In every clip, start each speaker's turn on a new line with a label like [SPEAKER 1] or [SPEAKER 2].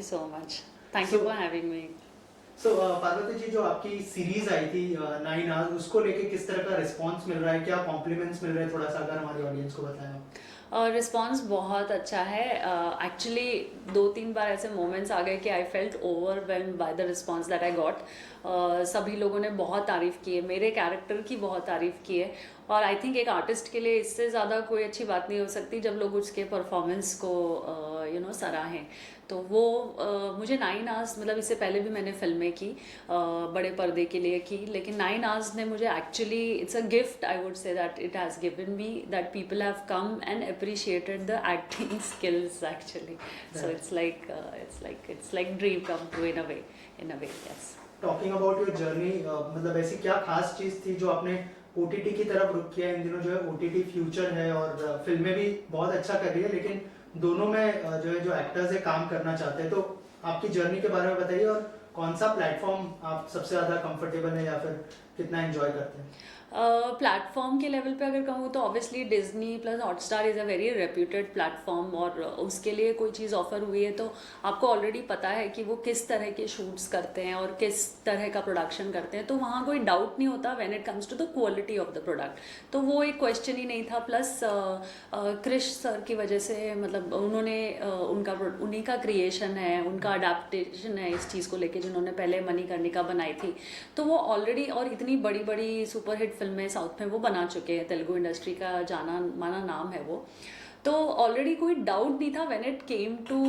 [SPEAKER 1] so much. Thank you
[SPEAKER 2] So,
[SPEAKER 1] for having me.
[SPEAKER 2] Parvati ji, जो आपकी series आई थी 9 आवर्स, उसको लेके किस तरह का रिस्पांस मिल रहा है, क्या कॉम्प्लीमेंट्स मिल रहे हैं, थोड़ा सा अगर हमारी ऑडियंस को बताएं आप।
[SPEAKER 1] रिस्पॉन्स बहुत अच्छा है। एक्चुअली 2-3 बार ऐसे मोमेंट्स आ गए कि I felt overwhelmed by the response that I got. सभी लोगों ने बहुत तारीफ़ की है, मेरे कैरेक्टर की बहुत तारीफ़ की है। और आई थिंक एक आर्टिस्ट के लिए इससे ज़्यादा कोई अच्छी बात नहीं हो सकती जब लोग उसके परफॉर्मेंस को सराहें। तो वो मुझे 9 आवर्स, मतलब इससे पहले भी मैंने फिल्में की, बड़े पर्दे के लिए की, लेकिन 9 आवर्स ने मुझे actually, it's a gift, I would say that it has given me that people have come and appreciated the acting skills actually. So it's like dream come true in a way, yes.
[SPEAKER 2] Talking about your journey, मतलब ऐसी क्या खास चीज थी जो आपने OTT की तरफ रुख किया। इन दिनों जो है ओटीटी फ्यूचर है और फिल्में भी बहुत अच्छा कर रही है, लेकिन दोनों में जो है जो एक्टर्स है काम करना चाहते हैं। तो आपकी जर्नी के बारे में बताइए, और कौन सा प्लेटफॉर्म आप सबसे ज़्यादा कंफर्टेबल है या फिर कितना एंजॉय करते हैं।
[SPEAKER 1] प्लेटफॉर्म के लेवल पे अगर कहूँ तो obviously Disney plus Hotstar is a very reputed platform, और उसके लिए कोई चीज़ ऑफर हुई है तो आपको ऑलरेडी पता है कि वो किस तरह के शूट्स करते हैं और किस तरह का प्रोडक्शन करते हैं, तो वहाँ कोई डाउट नहीं होता when it comes to the quality of the product. तो वो एक क्वेश्चन ही नहीं था। प्लस क्रिश सर की वजह से, मतलब उन्होंने उन्हीं का क्रिएशन है, उनका अडेप्टेशन है इस चीज़ को लेके, जिन्होंने पहले मणिकर्णिका बनाई थी। तो वो ऑलरेडी, और इतनी बड़ी बड़ी सुपरहिट फिल्में साउथ में वो बना चुके हैं, तेलुगु इंडस्ट्री का जाना माना नाम है वो। तो ऑलरेडी कोई डाउट नहीं था when it came to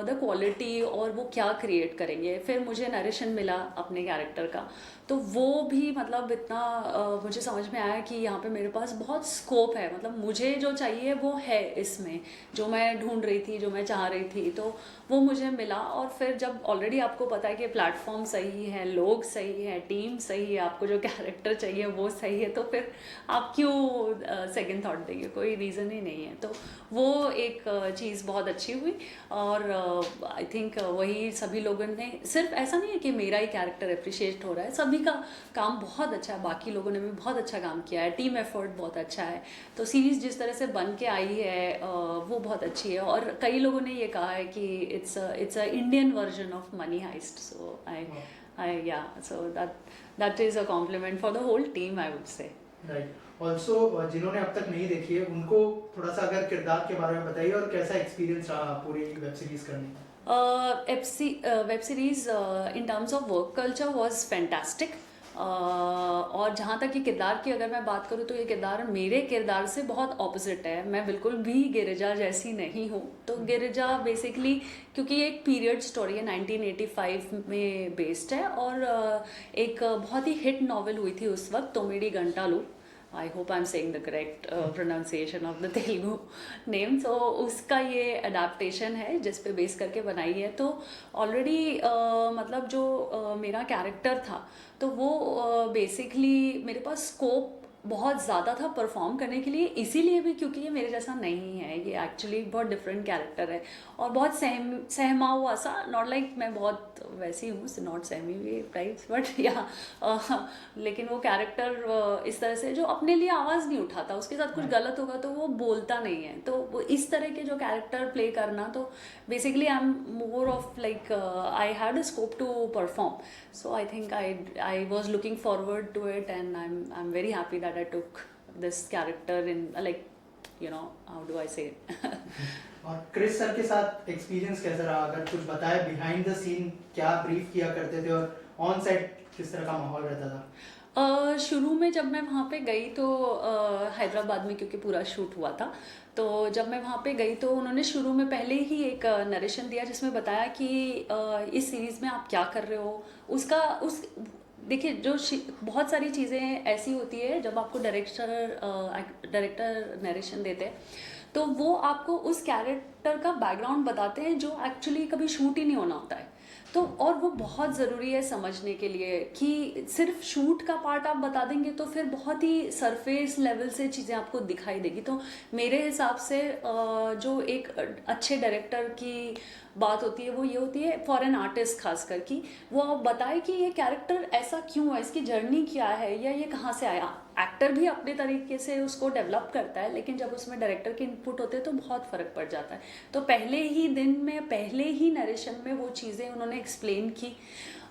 [SPEAKER 1] the quality और वो क्या क्रिएट करेंगे। फिर मुझे नरेशन मिला अपने कैरेक्टर का, तो वो भी मतलब इतना मुझे समझ में आया कि यहाँ पे मेरे पास बहुत स्कोप है, मतलब मुझे जो चाहिए वो है इसमें, जो मैं ढूंढ रही थी, जो मैं चाह रही थी, तो वो मुझे मिला। और फिर जब ऑलरेडी आपको पता है कि प्लेटफॉर्म सही है, लोग सही है, टीम सही है, आपको जो कैरेक्टर चाहिए वो सही है, तो फिर आप क्यों सेकंड थॉट देंगे, कोई रीज़न ही नहीं है। तो वो एक चीज़ बहुत अच्छी हुई। और आई थिंक वही सभी लोगों ने, सिर्फ ऐसा नहीं है कि मेरा ही कैरेक्टर अप्रिशिएट हो रहा है, सभी का काम बहुत अच्छा है, बाकी लोगों ने भी बहुत अच्छा काम किया है, टीम एफर्ट बहुत अच्छा है। तो सीरीज़ जिस तरह से बन के आई है वो बहुत अच्छी है। और कई लोगों ने ये कहा है कि it's a Indian version of Money Heist. So I या so that is a compliment for the whole team, I would say.
[SPEAKER 2] Right. Also जिन्होंने अब तक नहीं देखी है उनको थोड़ा सा अगर किरदार के बारे में बताइए, और कैसा एक्सपीरियंस रहा पूरी वेब सीरीज करने का।
[SPEAKER 1] Web series in terms of work culture was fantastic. और जहाँ तक कि किरदार की अगर मैं बात करूँ तो ये किरदार मेरे किरदार से बहुत ऑपोजिट है। मैं बिल्कुल भी गिरिजा जैसी नहीं हूँ। तो गिरिजा बेसिकली, क्योंकि ये एक पीरियड स्टोरी है, 1985 में बेस्ड है, और एक बहुत ही हिट नॉवेल हुई थी उस वक्त, Tommidi Gantalu. I hope I am saying the correct pronunciation of the Telugu name. तो उसका ये अडेप्टेशन है जिस पे बेस करके बनाई है। तो ऑलरेडी मतलब जो मेरा कैरेक्टर था, तो वो बेसिकली मेरे पास स्कोप बहुत ज़्यादा था परफॉर्म करने के लिए, इसीलिए भी क्योंकि ये मेरे जैसा नहीं है, ये एक्चुअली बहुत डिफरेंट कैरेक्टर है और बहुत सहमा हुआ सा, नॉट लाइक मैं बहुत वैसी हूँ, नॉट सहमी हुई टाइप्स, बट या लेकिन वो कैरेक्टर इस तरह से जो अपने लिए आवाज़ नहीं उठाता, उसके साथ कुछ गलत होगा तो वो बोलता नहीं है। तो वो इस तरह के जो कैरेक्टर प्ले करना, तो basically I am more of like I had a scope to perform. So I think I was looking forward to it, and I'm very happy that I took this character in, like, how do I say it?
[SPEAKER 2] और Chris sir के साथ experience कैसा रहा, अगर कुछ बताए behind the scene, क्या brief किया करते थे और ऑन सेट किस तरह का माहौल रहता था।
[SPEAKER 1] शुरू में जब मैं वहाँ पे गई तो हैदराबाद में, क्योंकि पूरा शूट हुआ था, तो जब मैं वहाँ पे गई तो उन्होंने शुरू में पहले ही एक नरेशन दिया जिसमें बताया कि इस सीरीज़ में आप क्या कर रहे हो। देखिए, जो बहुत सारी चीज़ें ऐसी होती है जब आपको डायरेक्टर नरेशन देते हैं, तो वो आपको उस कैरेक्टर का बैकग्राउंड बताते हैं जो एक्चुअली कभी शूट ही नहीं होना होता है। तो और वो बहुत ज़रूरी है समझने के लिए कि सिर्फ शूट का पार्ट आप बता देंगे तो फिर बहुत ही सरफेस लेवल से चीज़ें आपको दिखाई देगी। तो मेरे हिसाब से जो एक अच्छे डायरेक्टर की बात होती है वो ये होती है फॉर एन आर्टिस्ट खासकर, कि वो आप बताए कि ये कैरेक्टर ऐसा क्यों है, इसकी जर्नी क्या है, या ये कहाँ से आया। एक्टर भी अपने तरीके से उसको डेवलप करता है, लेकिन जब उसमें डायरेक्टर के इनपुट होते हैं तो बहुत फ़र्क पड़ जाता है। तो पहले ही दिन में, पहले ही नरेशन में वो चीज़ें उन्होंने एक्सप्लेन की।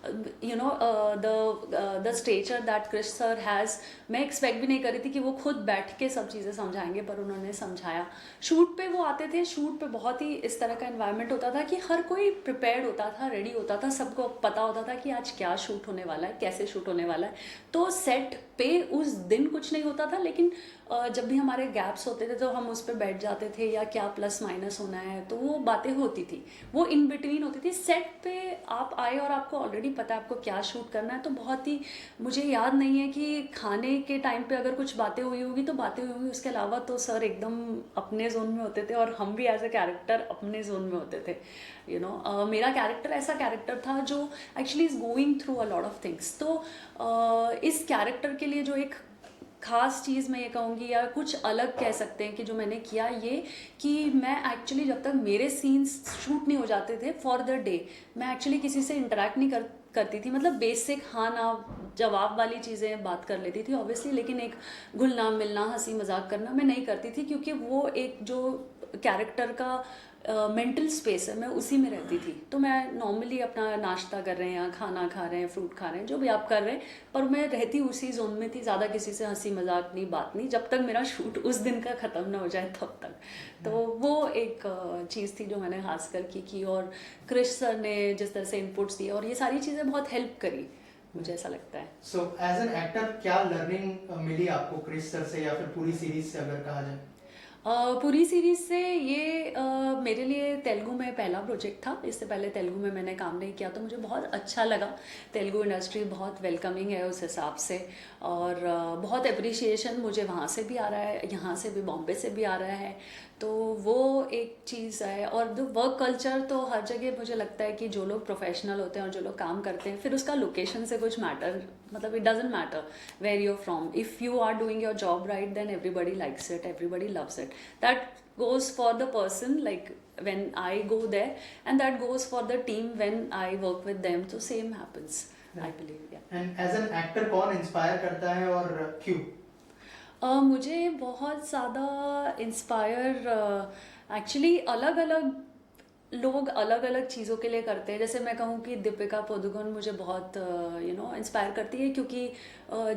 [SPEAKER 1] The stature that Krish sir has, मैं एक्सपेक्ट भी नहीं कर रही थी कि वो खुद बैठ के सब चीज़ें समझाएंगे, पर उन्होंने समझाया। शूट पे वो आते थे, शूट पे बहुत ही इस तरह का एनवायरनमेंट होता था कि हर कोई प्रिपेयर्ड होता था, रेडी होता था, सबको पता होता था कि आज क्या शूट होने वाला है, कैसे शूट होने वाला है। तो सेट पे उस दिन कुछ नहीं होता था, लेकिन जब भी हमारे गैप्स होते थे तो हम उस पर बैठ जाते थे, या क्या प्लस माइनस होना है, तो वो बातें होती थी, वो इन बिटवीन होती थी। सेट पे आप आए और आपको ऑलरेडी पता है आपको क्या शूट करना है, तो बहुत ही, मुझे याद नहीं है कि खाने के टाइम पे अगर कुछ बातें हुई होगी तो बातें हुई होंगी, उसके अलावा तो सर एकदम अपने जोन में होते थे और हम भी एज ए कैरेक्टर अपने जोन में होते थे। मेरा कैरेक्टर ऐसा कैरेक्टर था जो actually is going through a lot of things. तो इस कैरेक्टर के लिए जो एक खास चीज़ मैं ये कहूँगी, या कुछ अलग कह सकते हैं कि जो मैंने किया, ये कि मैं एक्चुअली जब तक मेरे सीन्स शूट नहीं हो जाते थे फॉर द डे, मैं एक्चुअली किसी से इंटरेक्ट नहीं करती थी। मतलब बेसिक हाँ ना जवाब वाली चीज़ें बात कर लेती थी ऑब्वियसली, लेकिन एक घुलना मिलना, हंसी मजाक करना मैं नहीं करती थी, क्योंकि वो एक जो कैरेक्टर का मेंटल स्पेस है, मैं उसी में रहती थी। तो मैं नॉर्मली अपना नाश्ता कर रहे हैं या खाना खा रहे हैं, फ्रूट खा रहे हैं, जो भी आप कर रहे हैं, पर मैं रहती उसी जोन में थी, ज़्यादा किसी से हंसी मजाक नहीं, बात नहीं, जब तक मेरा शूट उस दिन का ख़त्म ना हो जाए तब तक। तो वो एक चीज़ थी जो मैंने खास कर की। और क्रिश सर ने जिस तरह से इनपुट्स दिए और ये सारी चीज़ें बहुत हेल्प करी, मुझे ऐसा लगता है।
[SPEAKER 2] सो एज एन एक्टर क्या लर्निंग मिली आपको क्रिश सर से, या फिर पूरी सीरीज से अगर कहा जाए?
[SPEAKER 1] पूरी सीरीज से ये मेरे लिए तेलुगु में पहला प्रोजेक्ट था। इससे पहले तेलुगु में मैंने काम नहीं किया, तो मुझे बहुत अच्छा लगा। तेलुगु इंडस्ट्री बहुत वेलकमिंग है उस हिसाब से, और बहुत अप्रिशिएशन मुझे वहाँ से भी आ रहा है, यहाँ से भी, बॉम्बे से भी आ रहा है। तो वो एक चीज़ है। और जो वर्क कल्चर तो हर जगह मुझे लगता है कि जो लोग प्रोफेशनल होते हैं और जो लोग काम करते हैं, फिर उसका लोकेशन से कुछ मैटर, मतलब it doesn't matter where you are from, if you are doing your job right then everybody likes it, everybody loves it. That goes for the person, like when I go there, and that goes for the team when I work with them, so same happens, I believe, yeah.
[SPEAKER 2] And as an actor कौन inspire करता है और क्यों?
[SPEAKER 1] मुझे बहुत ज़्यादा inspire actually अलग अलग लोग अलग अलग चीज़ों के लिए करते हैं। जैसे मैं कहूँ कि दीपिका पादुकोण मुझे बहुत इंस्पायर करती है, क्योंकि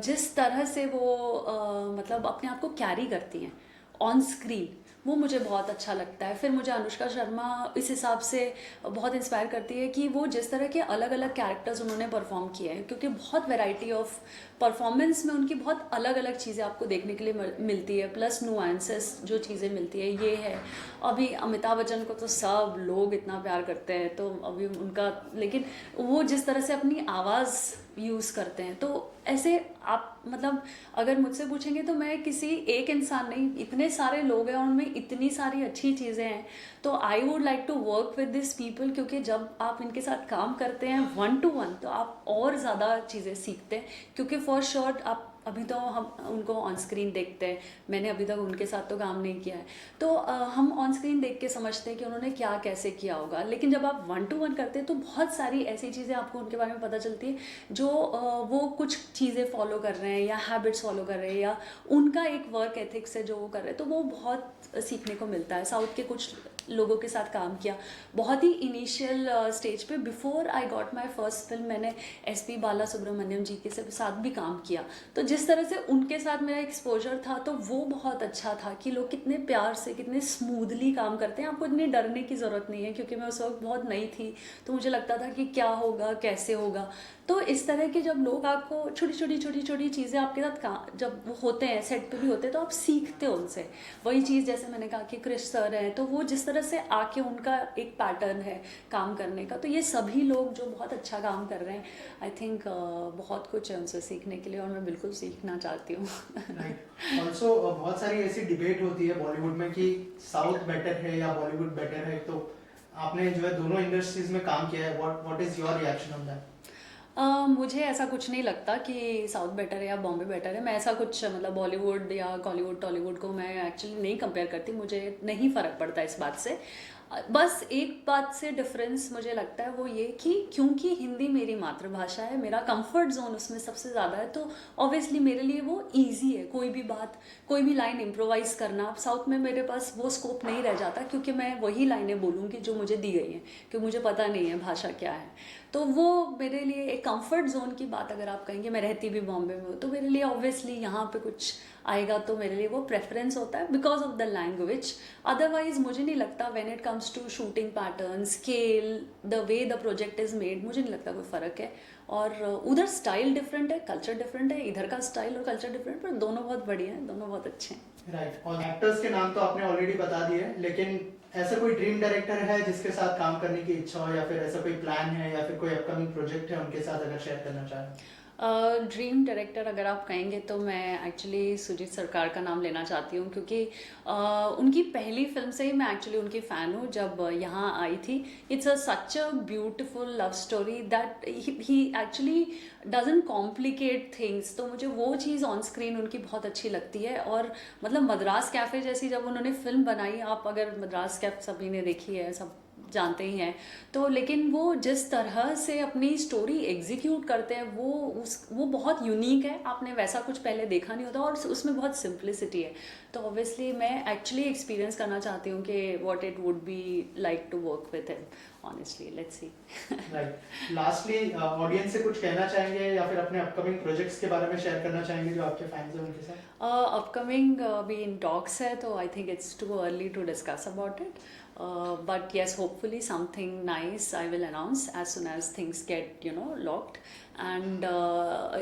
[SPEAKER 1] जिस तरह से वो मतलब अपने आप को कैरी करती हैं ऑन स्क्रीन, वो मुझे बहुत अच्छा लगता है। फिर मुझे अनुष्का शर्मा इस हिसाब से बहुत इंस्पायर करती है कि वो जिस तरह के अलग अलग कैरेक्टर्स उन्होंने परफॉर्म किए हैं, क्योंकि बहुत वैरायटी ऑफ परफॉर्मेंस में उनकी बहुत अलग अलग चीज़ें आपको देखने के लिए मिलती है, प्लस नुआंसेस जो चीज़ें मिलती है ये है। अभी अमिताभ बच्चन को तो सब लोग इतना प्यार करते हैं, तो अभी उनका, लेकिन वो जिस तरह से अपनी आवाज़ यूज़ करते हैं, तो ऐसे आप मतलब अगर मुझसे पूछेंगे तो मैं किसी एक इंसान नहीं, इतने सारे लोग हैं और उनमें इतनी सारी अच्छी चीज़ें हैं, तो I would like to work with this people, क्योंकि जब आप इनके साथ काम करते हैं 1 to 1 तो आप और ज़्यादा चीज़ें सीखते हैं। क्योंकि फॉर श्योर आप अभी तो हम उनको ऑन स्क्रीन देखते हैं, मैंने अभी तक उनके साथ तो काम नहीं किया है, तो हम ऑन स्क्रीन देख के समझते हैं कि उन्होंने क्या कैसे किया होगा। लेकिन जब आप 1 to 1 करते हैं तो बहुत सारी ऐसी चीज़ें आपको उनके बारे में पता चलती है, जो वो कुछ चीज़ें फॉलो कर रहे हैं या हैबिट्स फॉलो कर रहे हैं, या उनका एक वर्क एथिक्स है जो वो कर रहे हैं, तो वो बहुत सीखने को मिलता है। साउथ के कुछ लोगों के साथ काम किया बहुत ही इनिशियल स्टेज पे, before I got my first film, मैंने SP बालासुब्रमण्यम जी के साथ भी काम किया। तो जिस तरह से उनके साथ मेरा एक्सपोजर था तो वो बहुत अच्छा था कि लोग कितने प्यार से, कितने स्मूथली काम करते हैं, आपको इतनी डरने की ज़रूरत नहीं है। क्योंकि मैं उस वक्त बहुत नई थी, तो मुझे लगता था कि क्या होगा, कैसे होगा। तो इस तरह के जब लोग आपको छोटी छोटी चीज़ें आपके साथ जब वो होते हैं, सेट पे भी होते हैं, तो आप सीखते हो उनसे। वही चीज़ जैसे मैंने कहा कि क्रिश सर हैं, तो वो जिस तरह से आके उनका एक पैटर्न है काम करने का, तो ये सभी लोग जो बहुत अच्छा काम कर रहे हैं, आई थिंक बहुत कुछ है उनसे सीखने के लिए, और मैं बिल्कुल सीखना चाहती हूँ।
[SPEAKER 2] ऑल्सो बहुत सारी ऐसी डिबेट होती है बॉलीवुड में कि साउथ बेटर है या बॉलीवुड बेटर है, तो आपने जो है दोनों इंडस्ट्रीज में काम किया है, what is your reaction on that?
[SPEAKER 1] मुझे ऐसा कुछ नहीं लगता कि साउथ बेटर है या बॉम्बे बेटर है। मैं ऐसा कुछ मतलब बॉलीवुड या कॉलीवुड टॉलीवुड को मैं एक्चुअली नहीं कंपेयर करती, मुझे नहीं फ़र्क पड़ता इस बात से। बस एक बात से डिफरेंस मुझे लगता है वो ये कि क्योंकि हिंदी मेरी मातृभाषा है, मेरा कंफर्ट जोन उसमें सबसे ज़्यादा है, तो ऑब्वियसली मेरे लिए वो ईजी है। कोई भी बात, कोई भी लाइन इम्प्रोवाइज़ करना, अब साउथ में मेरे पास वो स्कोप नहीं रह जाता क्योंकि मैं वही लाइनें बोलूँगी जो मुझे दी गई हैं, क्योंकि मुझे पता नहीं है भाषा क्या है। तो वो मेरे लिए एक कंफर्ट जोन की बात अगर आप कहेंगे, मैं रहती भी बॉम्बे में हूँ, तो मेरे लिए ऑब्वियसली यहाँ पे कुछ आएगा तो मेरे लिए वो प्रेफरेंस होता है because of the language. Otherwise मुझे नहीं लगता when it comes to shooting pattern, scale, the way the project is made, मुझे नहीं लगता कोई फ़र्क है। और उधर स्टाइल डिफरेंट है, कल्चर डिफरेंट है, इधर का स्टाइल और कल्चर डिफरेंट, पर दोनों बहुत बढ़िया हैं, दोनों बहुत अच्छे हैं।
[SPEAKER 2] राइट, और एक्टर्स के नाम तो आपने ऑलरेडी बता दिए, लेकिन ऐसा कोई ड्रीम डायरेक्टर है जिसके साथ काम करने की इच्छा हो, या फिर ऐसा कोई प्लान है, या फिर कोई अपकमिंग प्रोजेक्ट है उनके साथ अगर शेयर करना चाहें?
[SPEAKER 1] ड्रीम डायरेक्टर अगर आप कहेंगे तो मैं एक्चुअली सुजीत सरकार का नाम लेना चाहती हूँ, क्योंकि उनकी पहली फिल्म से ही मैं एक्चुअली उनकी फ़ैन हूँ जब यहाँ आई थी। It's such a beautiful love story that he actually doesn't complicate things, तो मुझे वो चीज़ ऑन स्क्रीन उनकी बहुत अच्छी लगती है। और मतलब मद्रास कैफ़े जैसी जब उन्होंने फिल्म बनाई, आप अगर मद्रास कैफ़े सभी ने देखी है, सब जानते ही हैं, तो लेकिन वो जिस तरह से अपनी स्टोरी एग्जीक्यूट करते हैं वो बहुत यूनिक है। आपने वैसा कुछ पहले देखा नहीं होता और उसमें बहुत सिंप्लिसिटी है। तो ऑब्वियसली मैं एक्चुअली एक्सपीरियंस करना चाहती हूँ कि what it would be like to work with him. Honestly let's see.
[SPEAKER 2] Right, lastly audience से कुछ कहना चाहेंगे या फिर अपने अपकमिंग प्रोजेक्ट्स के बारे में शेयर करना चाहेंगे जो आपके फैंस हैं उनके साथ?
[SPEAKER 1] अपकमिंग भी इन टॉक्स है, तो I think it's too early to discuss about it, but yes, hopefully something nice I will announce as soon as things get locked. And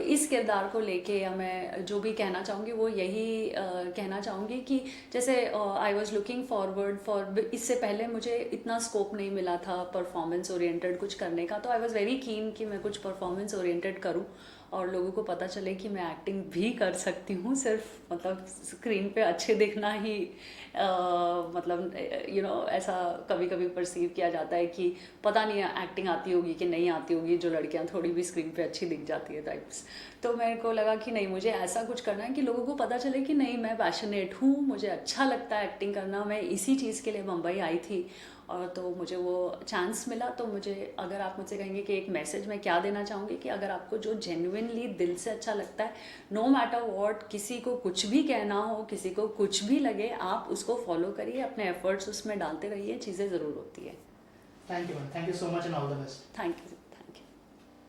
[SPEAKER 1] इस किरदार को लेके या मैं जो भी कहना चाहूँगी वो यही कहना चाहूँगी कि जैसे I was looking forward for, इससे पहले मुझे इतना स्कोप नहीं मिला था परफॉर्मेंस ओरिएंटेड कुछ करने का, तो आई वॉज वेरी कीन कि मैं कुछ परफॉर्मेंस ओरिएंटेड करूँ और लोगों को पता चले कि मैं एक्टिंग भी कर सकती हूँ, सिर्फ मतलब स्क्रीन पे अच्छे दिखना ही मतलब ऐसा कभी कभी परसीव किया जाता है कि पता नहीं एक्टिंग आती होगी कि नहीं आती होगी, जो लड़कियाँ थोड़ी भी स्क्रीन पे अच्छी दिख जाती है टाइप्स। तो मेरे को लगा कि नहीं, मुझे ऐसा कुछ करना है कि लोगों को पता चले कि नहीं, मैं पैशनेट हूँ, मुझे अच्छा लगता है एक्टिंग करना, मैं इसी चीज़ के लिए मुंबई आई थी और तो मुझे वो चांस मिला। तो मुझे, अगर आप मुझसे कहेंगे कि एक मैसेज मैं क्या देना चाहूँगी, कि अगर आपको जो जेन्युइनली दिल से अच्छा लगता है, नो मैटर व्हाट, किसी को कुछ भी कहना हो, किसी को कुछ भी लगे, आप उसको फॉलो करिए, अपने एफर्ट्स उसमें डालते रहिए, चीज़ें ज़रूर होती है।
[SPEAKER 2] Thank you so much and all the best.
[SPEAKER 1] Thank you.